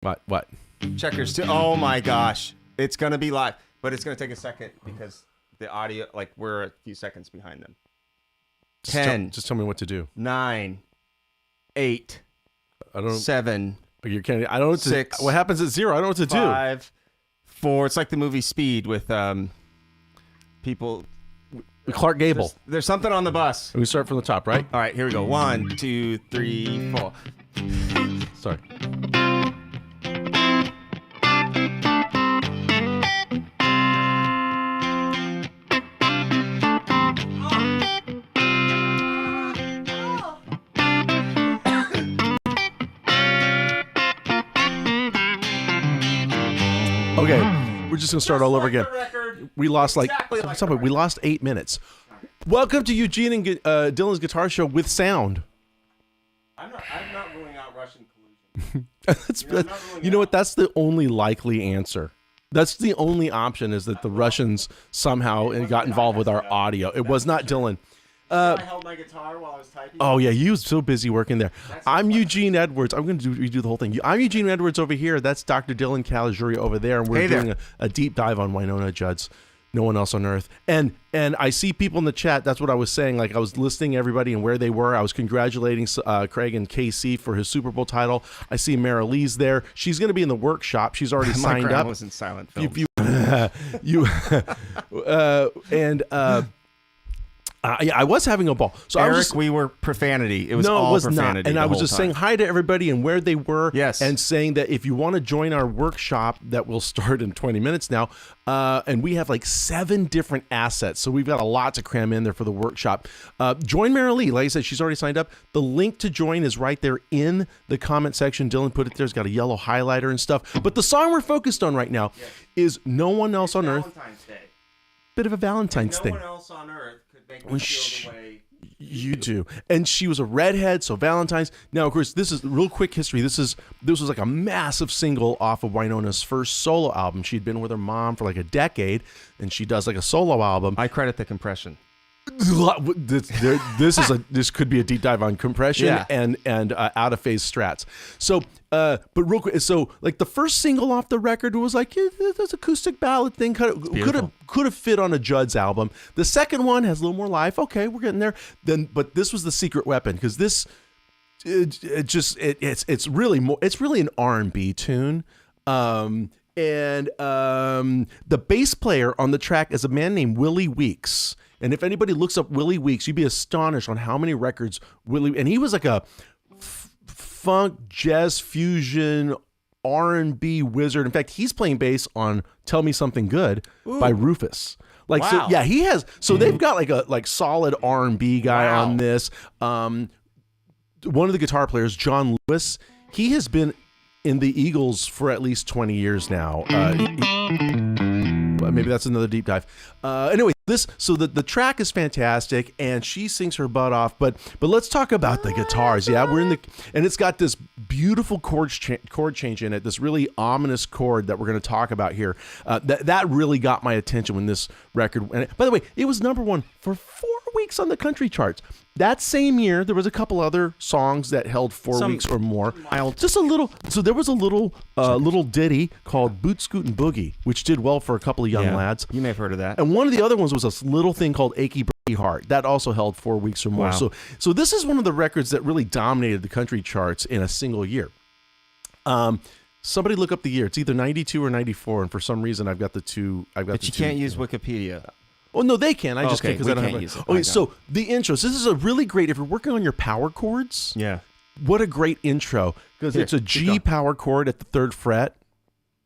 What? Checkers 2. Oh my gosh. It's going to be live, but it's going to take a second because the audio, like we're a few seconds behind them. 10. Just tell me what to do. 9, 8, I don't. 7. You can't. I don't know what to. 6. What happens at 0? I don't know what to 5, 4. It's like the movie Speed with people. Clark Gable. There's something on the bus. We start from the top, right? All right, here we go. 1, 2, 3, 4. Sorry. Okay, we're just gonna start all over again. We lost we lost 8 minutes. Welcome to Eugene and Dylan's Guitar Show with sound. I'm not ruling out Russian collusion. You know what? That's the only likely answer. That's the only option, is that the Russians somehow got involved with our audio. It was not Dylan. I held my guitar while I was typing. Oh yeah, you was so busy working there. I'm Eugene Edwards. I'm going to redo the whole thing. I'm Eugene Edwards over here. That's Dr. Dylan Caligiuri over there, and we're doing a deep dive on Wynonna Judd's No One Else on Earth. And I see people in the chat. That's what I was saying. Like, I was listing everybody and where they were. I was congratulating Craig and KC for his Super Bowl title. I see Mara Lee's there. She's going to be in the workshop. She's already signed up. Was in silent film. I was having a ball. So Eric, we were profanity. It was all profanity. Not. And I was just saying hi to everybody and where they were. Yes. And saying that if you want to join our workshop that will start in 20 minutes now, and we have like 7 different assets. So we've got a lot to cram in there for the workshop. Join Mara Lee. Like I said, she's already signed up. The link to join is right there in the comment section. Dylan put it there. It's got a yellow highlighter and stuff. But the song we're focused on right now is No One Else on Earth. Valentine's Day. Bit of a Valentine's thing. No one else on earth could make me feel the way you do. And she was a redhead, so Valentine's. Now, of course, this is real quick history. This was like a massive single off of Wynonna's first solo album. She'd been with her mom for like a decade, and she does like a solo album. I credit the compression. This could be a deep dive on compression and out of phase strats. So, but real quick, so like the first single off the record was like this acoustic ballad thing could have fit on a Judd's album. The second one has a little more life. Okay, we're getting there. But this was the secret weapon, because this it's really an R&B tune. And the bass player on the track is a man named Willie Weeks. And if anybody looks up Willie Weeks, you'd be astonished on how many records and he was like a funk, jazz, fusion, R&B wizard. In fact, he's playing bass on Tell Me Something Good by Rufus. Like, wow. So yeah, he has, so they've got like solid R&B guy on this. One of the guitar players, John Lewis, he has been in the Eagles for at least 20 years now. Maybe that's another deep dive. Anyway, the track is fantastic, and she sings her butt off. But let's talk about the guitars. Yeah, and it's got this beautiful chord change in it. This really ominous chord that we're going to talk about here. That really got my attention when this record. And by the way, it was #1 for 4 weeks on the country charts. That same year, there was a couple other songs that held 4 weeks or more. Just a little. So there was a little ditty called Boot Scootin' Boogie, which did well for a couple of young lads. You may have heard of that. And one of the other ones was a little thing called Achy Breaky Heart. That also held 4 weeks or more. Wow. So this is one of the records that really dominated the country charts in a single year. Somebody look up the year. It's either 92 or 94, and for some reason I've got the two. But you can't use Wikipedia. Oh, no, they can. I just can't because I don't have use it. Okay, so the intros. This is a really great, if you're working on your power chords. Yeah. What a great intro, because it's a G power chord at the 3rd fret,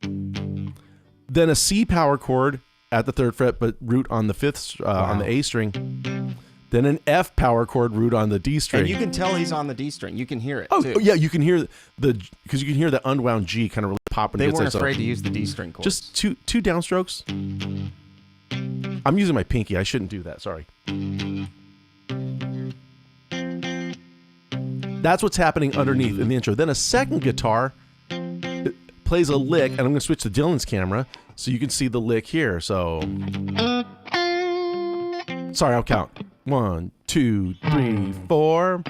then a C power chord at the 3rd fret, but root on the 5th on the A string, then an F power chord root on the D string. And you can tell he's on the D string. You can hear it. Oh, yeah, you can hear because you can hear the unwound G kind of really popping. They weren't afraid to use the D string chords. Just two downstrokes. I'm using my pinky. I shouldn't do that. Sorry. That's what's happening underneath in the intro. Then a second guitar plays a lick, and I'm going to switch to Dylan's camera so you can see the lick here. So, sorry, I'll count. 1, 2, 3, 4.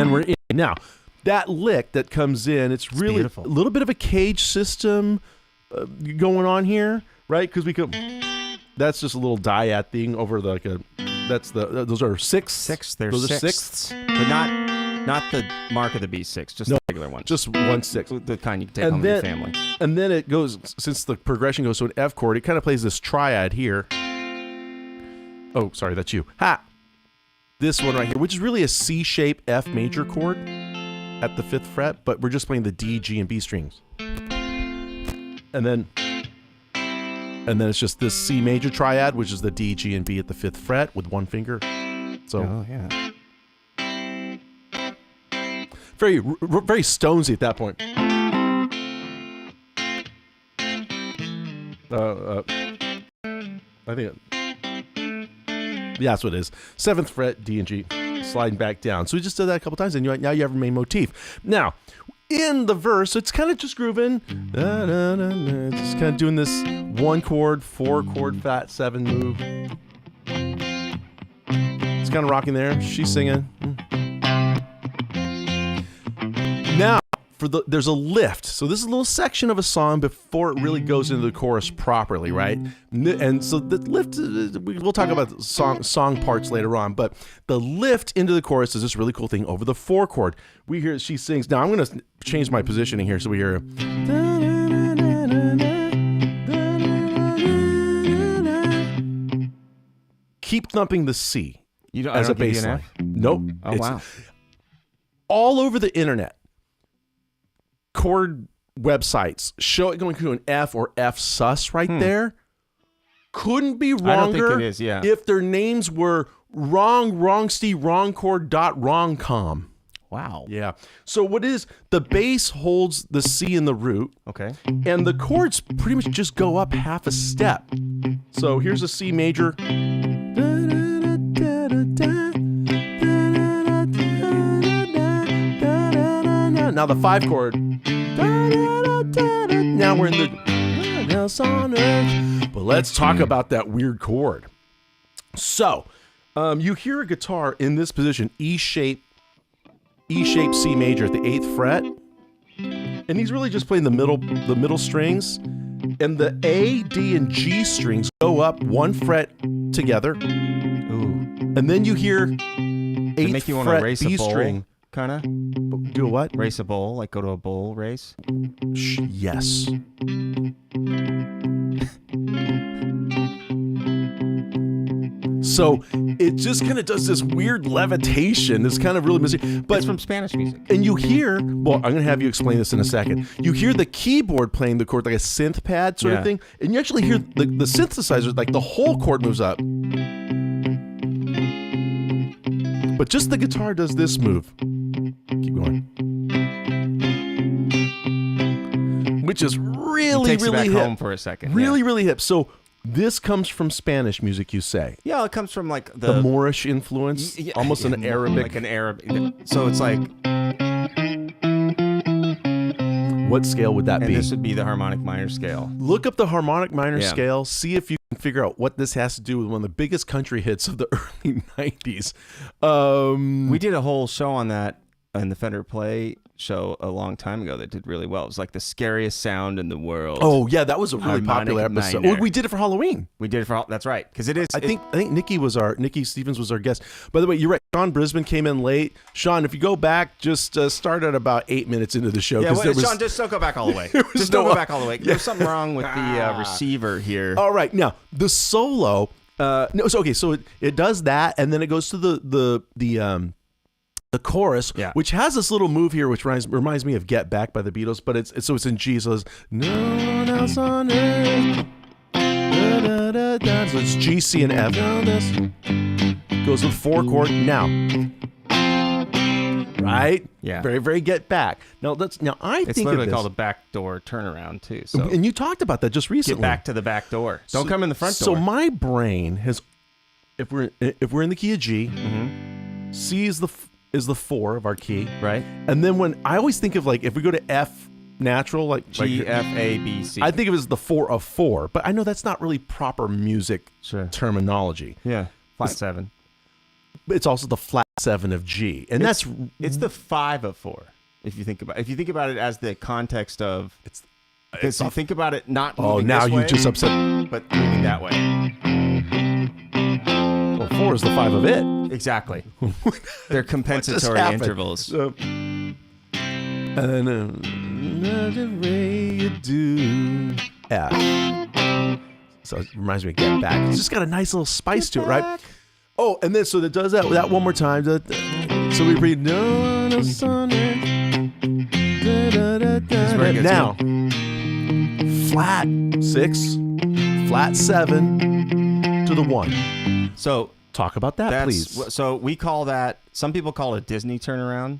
then we're in. Now, that lick that comes in, it's really beautiful. a little bit of a cage system going on here, right? Because we could. That's just a little dyad thing over those are sixths. Those are sixths, but not the mark of the beast six, just the regular one. Just 1/6. The kind you can take home with your family. And then it goes, since the progression goes to an F chord, it kind of plays this triad here. Oh, sorry, that's you. Ha! This one right here, which is really a C-shaped F major chord at the 5th fret, but we're just playing the D, G, and B strings. And then it's just this C major triad, which is the D, G, and B at the 5th fret with one finger. So, oh yeah, very Stonesy at that point. I think, yeah, that's what it is. 7th fret, D and G, sliding back down. So we just did that a couple times, and now you have a main motif. Now, in the verse, it's kind of just grooving, just kind of doing this 1 chord, 4 chord, fat 7 move. It's kind of rocking there. She's singing. Now, there's a lift. So this is a little section of a song before it really goes into the chorus properly, right? And so the lift, we'll talk about the song parts later on, but the lift into the chorus is this really cool thing over the 4 chord. We hear she sings. Now I'm going to change my positioning here so we hear. Keep thumping the C as a bass line. Nope. Oh, wow. All over the internet. Chord websites show it going to an F or F sus right there. Couldn't be wronger. I don't think it is, yeah. If their names were wrongchord.wrongcom. Wow. Yeah. So what is the bass holds the C in the root. Okay. And the chords pretty much just go up half a step. So here's a C major. Now the 5 chord. Now we're in the else on earth. But let's talk about that weird chord. So, you hear a guitar in this position, E-shaped C major at the 8th fret, and he's really just playing the middle strings, and the A, D, and G strings go up 1 fret together. Ooh. And then you hear 8th make you want fret to race B a bowl, string. kind of. Do a what? Race a bowl, like go to a bowl race. Yes. So it just kind of does this weird levitation. It's kind of really mysterious. But it's from Spanish music. And you hear, well, I'm going to have you explain this in a second. You hear the keyboard playing the chord like a synth pad sort of thing. And you actually hear the synthesizer, like the whole chord moves up. But just the guitar does this move. Keep going. Which is really, takes really you back hip. home for a second. Really, really hip. So this comes from Spanish music, you say? Yeah, it comes from like the Moorish influence, almost an Arabic. Like an Arabic. So it's like. What scale would that be? This would be the harmonic minor scale. Look up the harmonic minor scale. See if you can figure out what this has to do with one of the biggest country hits of the early 90s. We did a whole show on that in the Fender Play show a long time ago that did really well. It was like the scariest sound in the world. Oh yeah, that was a really popular episode. Well, we did it for Halloween. We did it for that's right, because it is. I think Nikki Stevens was our guest. By the way, you're right. Sean Brisbane came in late. Sean, if you go back, just start at about 8 minutes into the show. Yeah, Sean, just don't go back all the way. Just don't go back all the way. There's something wrong with the receiver here. All right, now the solo. So it does that, and then it goes to the chorus, which has this little move here, which reminds me of "Get Back" by the Beatles, but it's in G. So it's no one else on earth. Da, da, da, da. So it's G, C, and F. Goes with 4 chord now. Right? Yeah. Very, very Get Back. I it's think literally of this. called a backdoor turnaround too. So and you talked about that just recently. Get back to the back door. Don't come in the front door. So my brain has, if we're in the key of G, C is the 4 of our key, right? And then when I always think of like if we go to F natural, like G, F, A, B, C. I think of it as the 4 of 4, but I know that's not really proper music terminology. Yeah, flat 7. it's also the flat 7 of G, and it's the 5 of 4. If you think about it as the context of because you think about it not moving now this you way, just upset. but moving that way. Well, 4 is the 5 of it. Exactly. They're compensatory intervals. So, another way you do F. So it reminds me of Get Back. It's just got a nice little spice to it, right? Oh, and then so that does that one more time. So we read no Sunday. Now, flat 6, flat 7 to the 1. So talk about that, please. So we call that. Some people call it a Disney turnaround.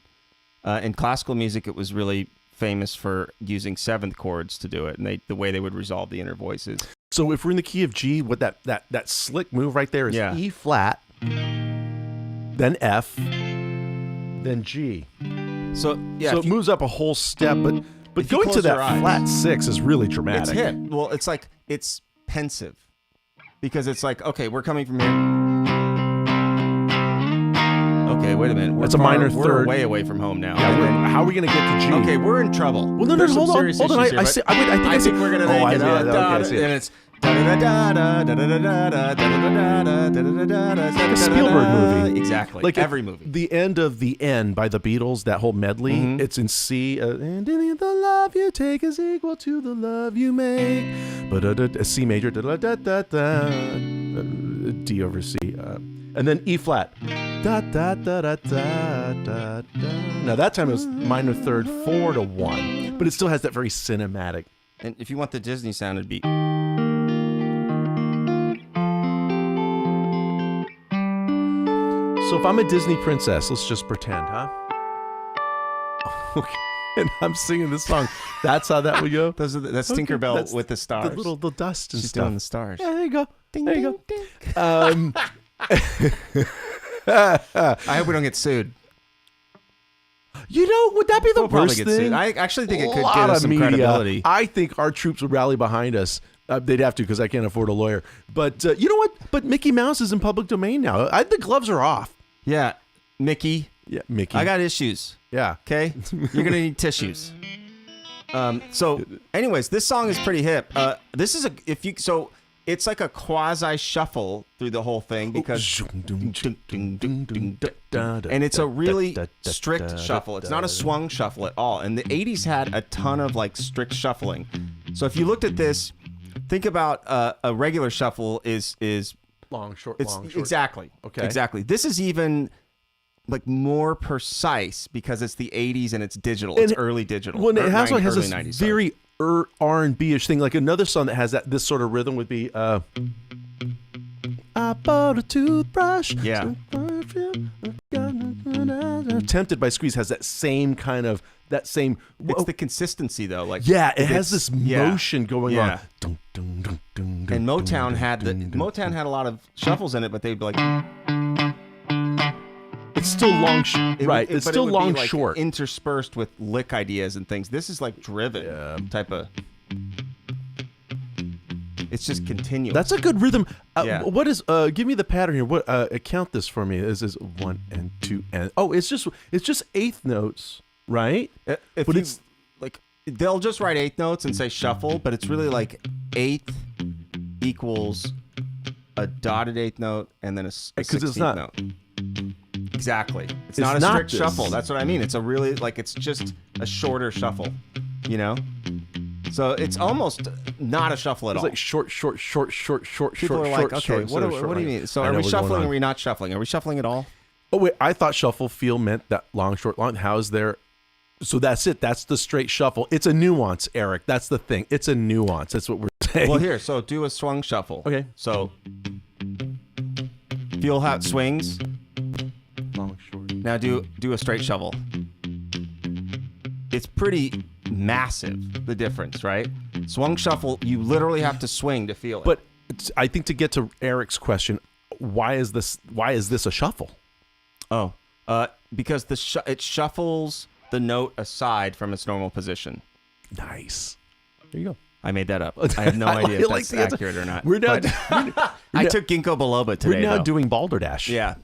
In classical music, it was really famous for using 7th chords to do it, and the way they would resolve the inner voices. So if we're in the key of G, what that slick move right there is E flat, then F, then G. So it moves up a whole step, but going to that flat 6 is really dramatic. It's hip. Well, it's like it's pensive because it's like, okay, we're coming from here. Okay, wait a minute. That's a minor third. We're way away from home now. Yeah, how are we going to get to G? Okay, we're in trouble. Well, no, hold on. I think we're going to make it. And it's like a Spielberg movie. Exactly. Like every movie. The end of The End by the Beatles, that whole medley, it's in C. And the love you take is equal to the love you make. But a C major, D over C. And then E flat. Da, da, da, da, da, da, da. Now that time it was minor third 4 to 1, but it still has that very cinematic. And if you want the Disney sound, it'd be. So if I'm a Disney princess, let's just pretend, huh? Okay. And I'm singing this song. That's how that would go. That's Tinkerbell with the stars. The dust and She's stuff. doing the stars. Yeah, there you go. Ding, there ding, you go. Ding. I hope we don't get sued. You know, would that be the worst thing? Sued. I actually think it could give us some credibility. I think our troops would rally behind us. They'd have to because I can't afford a lawyer. But you know what? But Mickey Mouse is in public domain now. The gloves are off. Yeah, Mickey. Yeah, Mickey. I got issues. Yeah. Okay? You're going to need tissues. So, anyways, this song is pretty hip. It's like a quasi shuffle through the whole thing because and it's a really strict shuffle. It's not a swung shuffle at all. And the 80s had a ton of like strict shuffling. So if you looked at this, think about a regular shuffle is long, short, long, short. Exactly. Okay. Exactly. This is even like more precise because it's the 80s and it's digital. It's early digital. Well, it has this 90s, very R&B-ish thing. Like another song that has this sort of rhythm would be I bought a toothbrush. Yeah. Tempted by Squeeze has that same kind of It's the consistency though. Like it has this motion going on. And Motown had a lot of shuffles in it, but they'd be like. It's still long, right? It's still long, like short, interspersed with lick ideas and things. This is like driven type of. It's just continuous. That's a good rhythm. What is? Give me the pattern here. What? Count this for me. This is 1 and 2 and. Oh, it's just eighth notes, right? It's like they'll just write eighth notes and say shuffle, but it's really like eighth equals a dotted eighth note and then a 16th note. Exactly. It's not a strict shuffle. That's what I mean. It's a really it's just a shorter shuffle, you know? So it's almost not a shuffle at all. It's like short. People are like, okay, what do you mean? So are we shuffling or are we not shuffling? Are we shuffling at all? Oh, wait. I thought shuffle feel meant that long, short, long. How is there? So that's it. That's the straight shuffle. It's a nuance, Eric. That's the thing. It's a nuance. That's what we're saying. Well, here. So do a swung shuffle. Okay. So feel how it swings. Long, short. Now do a straight shuffle. It's pretty massive, the difference, right? Swung shuffle, you literally have to swing to feel it. But I think to get to Eric's question, why is this a shuffle? Oh, because it shuffles the note aside from its normal position. Nice. There you go. I made that up. I have no idea if that's accurate or not. We're now. I took ginkgo biloba today. We're now doing balderdash. Yeah.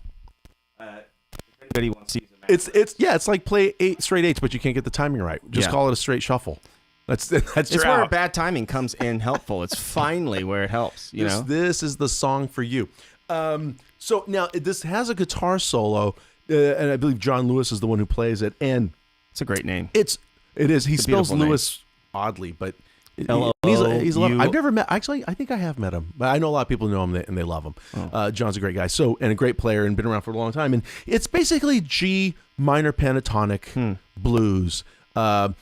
everybody wants to use a It's like play 8 straight 8s, but you can't get the timing right. Just call it a straight shuffle. That's it's where bad timing comes in helpful. It's finally where it helps. You know, this is the song for you. So now this has a guitar solo, and I believe John Lewis is the one who plays it. And it's a great name. It is. He spells Lewis oddly, but he's a lot. I've never met. Actually, I think I have met him, but I know a lot of people know him and they love him. Oh. John's a great guy, and a great player, and been around for a long time. And it's basically G minor pentatonic blues. But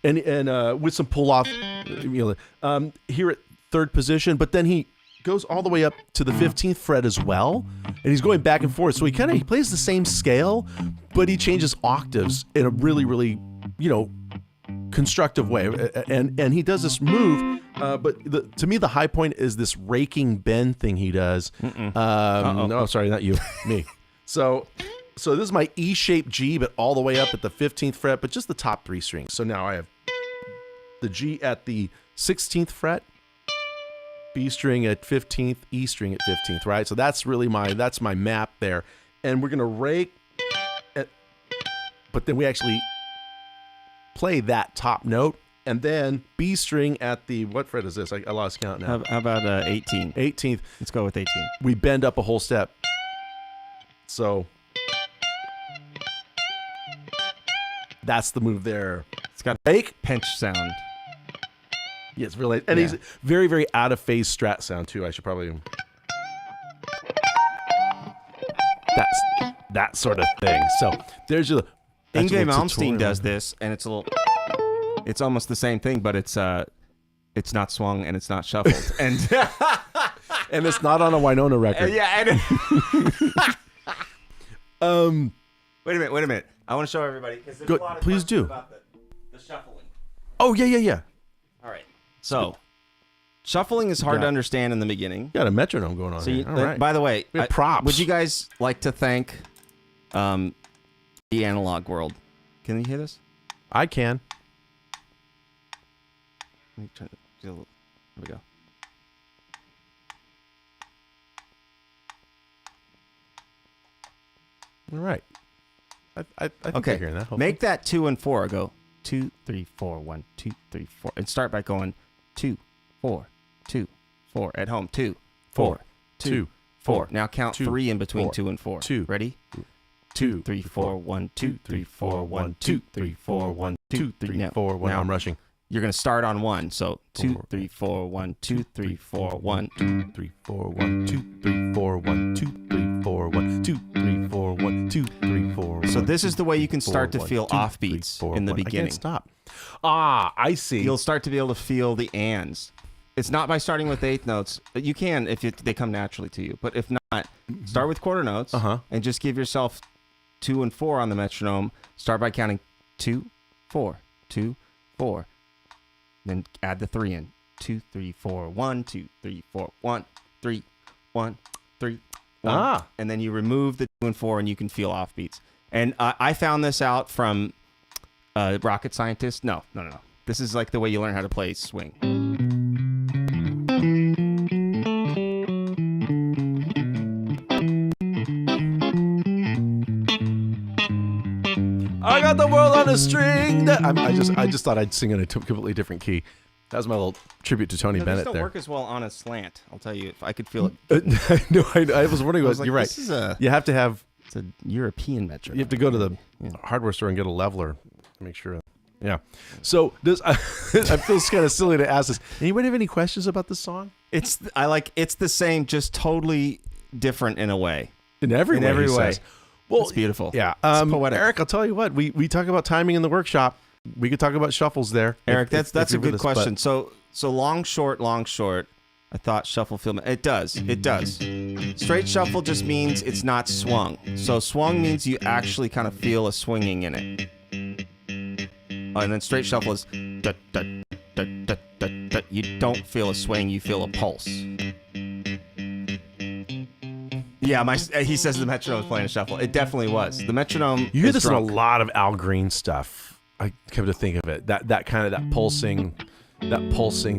with some pull off, here at third position, but then he goes all the way up to the 15th fret as well, and he's going back and forth. So he plays the same scale, but he changes octaves in a really, really, constructive way. And he does this move, but to me the high point is this raking bend thing he does. No, sorry, not you, me. So this is my E-shaped G, but all the way up at the 15th fret, but just the top 3 strings. So now I have the G at the 16th fret, B string at 15th, E string at 15th, right? So that's really my map there. And we're going to rake, but then we actually play that top note, and then B string at the, what fret is this? I lost count now. How about 18? 18th. Let's go with 18. We bend up a whole step. So that's the move there. It's got rake, pinch sound. Yeah, it's really, and he's very, very out of phase strat sound too. I should probably. That's that sort of thing. So there's your. Yngwie Malmsteen does this, and it's almost the same thing, but it's not swung and it's not shuffled, and and it's not on a Winona record. Wait a minute. I want to show everybody because there's a lot of please do about the shuffling. Oh yeah. All right. So, shuffling is hard to understand in the beginning. You got a metronome going on. All right. By the way, props. Would you guys like to thank the analog world? Can you hear this? I can. Let me try to do a little. Here we go. All right. I think okay. you're hearing that. Hopefully. Make that 2 and 4. Go 2, 3, 4, 1, 2, 3, 4, and start by going 2, 4, 2, 4 at home. 2, 4, 2, 4. Now count 3 in between 2 and 4. 2. Ready? 2, 3, 4, 1, 2, 3, 4, 1, 2, 3, 4, 1, 2, 3, 4, 1. Now I'm rushing. You're going to start on 1. So 2, 3, 4, 1, 2, 3, 4, 1, 2, 3, 4, 1, 2, 3, 4, 1, 2, 3, 4, 1, 2, 3, 4, 1, 2, 3, 4. So this is the way you can start to feel offbeats in the beginning. I can't stop. I see. You'll start to be able to feel the ands. It's not by starting with 8th notes. You can if they come naturally to you. But if not, start with quarter notes and just give yourself 2 and 4 on the metronome. Start by counting 2, 4, 2, 4. Then add the 3 in. 2, 3, 4, 1, 2, 3, 4, 1, 3, 1, 3, 1. And then you remove the 2 and 4 and you can feel offbeats. And I found this out from rocket scientist. No. This is like the way you learn how to play swing. I got the world on a string. I just thought I'd sing in a completely different key. That was my little tribute to Tony Bennett there. This don't work as well on a slant. I'll tell you, if I could feel it. No, I was wondering. You're right. This is you have to have. It's a European metronome. You have to go to the hardware store and get a leveler to make sure. Yeah. So I feel kind of silly to ask this. Anybody have any questions about this song? It's the same, just totally different in a way. In every way. Well, it's beautiful. Yeah. It's poetic. Eric, I'll tell you what. We talk about timing in the workshop. We could talk about shuffles there. Eric, that's a good question. So long, short. I thought shuffle feel. It does. Straight shuffle just means it's not swung. So swung means you actually kind of feel a swinging in it. And then straight shuffle is da, da, da, da, da, da. You don't feel a swing, you feel a pulse. Yeah, he says the metronome was playing a shuffle. It definitely was. The metronome. You hear this in a lot of Al Green stuff. I come to think of it. That kind of that pulsing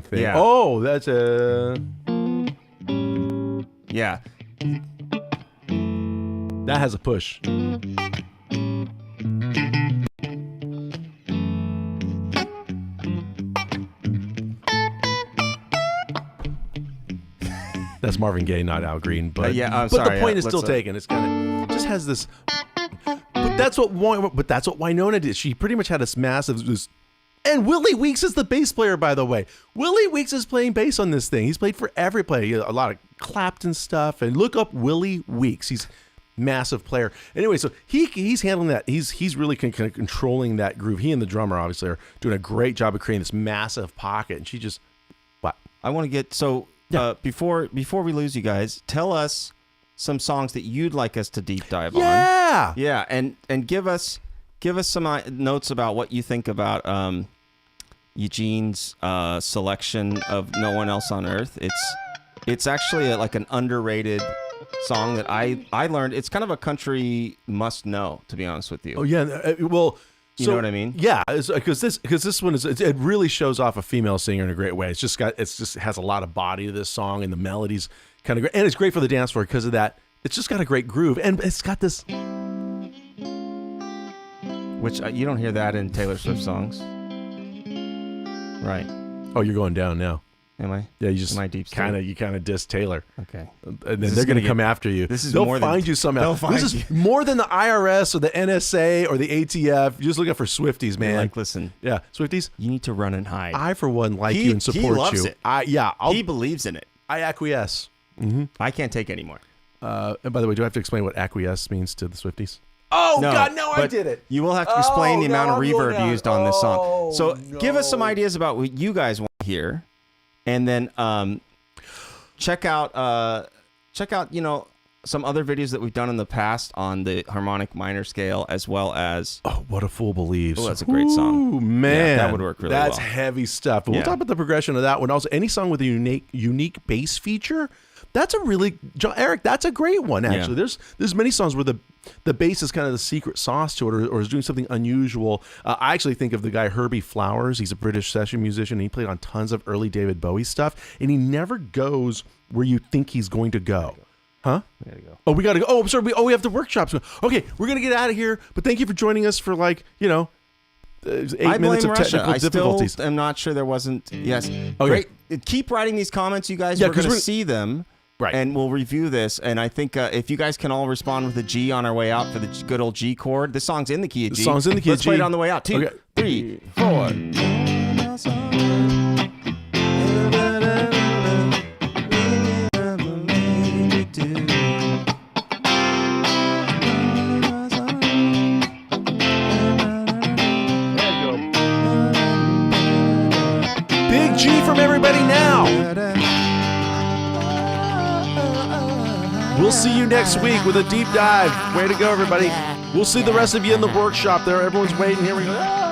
thing. Yeah. Oh, that's a. Yeah. That has a push. That's Marvin Gaye, not Al Green. But I'm but sorry, the point is still taken. It's kind of just has this. But that's what Wynonna did. She pretty much had this massive. And Willie Weeks is the bass player, by the way. Willie Weeks is playing bass on this thing. He's played for everybody. A lot of Clapton stuff. And look up Willie Weeks. He's massive player. Anyway, so he's handling that. He's really kind of controlling that groove. He and the drummer obviously are doing a great job of creating this massive pocket. And she just what? I want to get before we lose you guys, tell us some songs that you'd like us to deep dive on. Yeah, and give us some notes about what you think about Eugene's selection of No One Else on Earth. It's actually like an underrated song that I learned. It's kind of a country must know, to be honest with you. Oh yeah, well. You know what I mean? Yeah, because this one it really shows off a female singer in a great way. It just has a lot of body to this song, and the melody's kind of great, and it's great for the dance floor because of that. It's just got a great groove, and it's got this. Which you don't hear that in Taylor Swift songs, right? Oh, you're going down now. Am I? Yeah, you just kind of diss Taylor. Okay. And then they're going to come after you. They'll find you somehow. This is more than the IRS or the NSA or the ATF. You're just looking for Swifties, man. Like, listen. Yeah, Swifties. You need to run and hide. I, for one, like you and support you. He loves it. He believes in it. I acquiesce. Mm-hmm. I can't take anymore. And by the way, do I have to explain what acquiesce means to the Swifties? Oh, God, no, I did it. You will have to explain the amount of reverb used on this song. So give us some ideas about what you guys want to hear. And then check out some other videos that we've done in the past on the harmonic minor scale, as well as What a Fool Believes. Oh, that's a great song. Ooh, man, that would work really well. That's heavy stuff. But we'll talk about the progression of that one. Also, any song with a unique bass feature. That's a really Eric. That's a great one. Actually, there's many songs where the bass is kind of the secret sauce to it, or is doing something unusual. I actually think of the guy Herbie Flowers. He's a British session musician. And he played on tons of early David Bowie stuff, and he never goes where you think he's going to go. Huh? We gotta go. Oh, we gotta go. Oh, I'm sorry. We have the workshops. Okay, we're gonna get out of here. But thank you for joining us for 8 minutes of technical difficulties. I am not sure there wasn't. Yes. Okay. Great. Keep writing these comments, you guys. We're going to see them. Right. And we'll review this. And I think if you guys can all respond with a G on our way out for the good old G chord. This song's in the key of G. Let's play it on the way out. 2, 3, 4. Big G from everybody now. We'll see you next week with a deep dive. Way to go, everybody. We'll see the rest of you in the workshop there. Everyone's waiting. Here we go.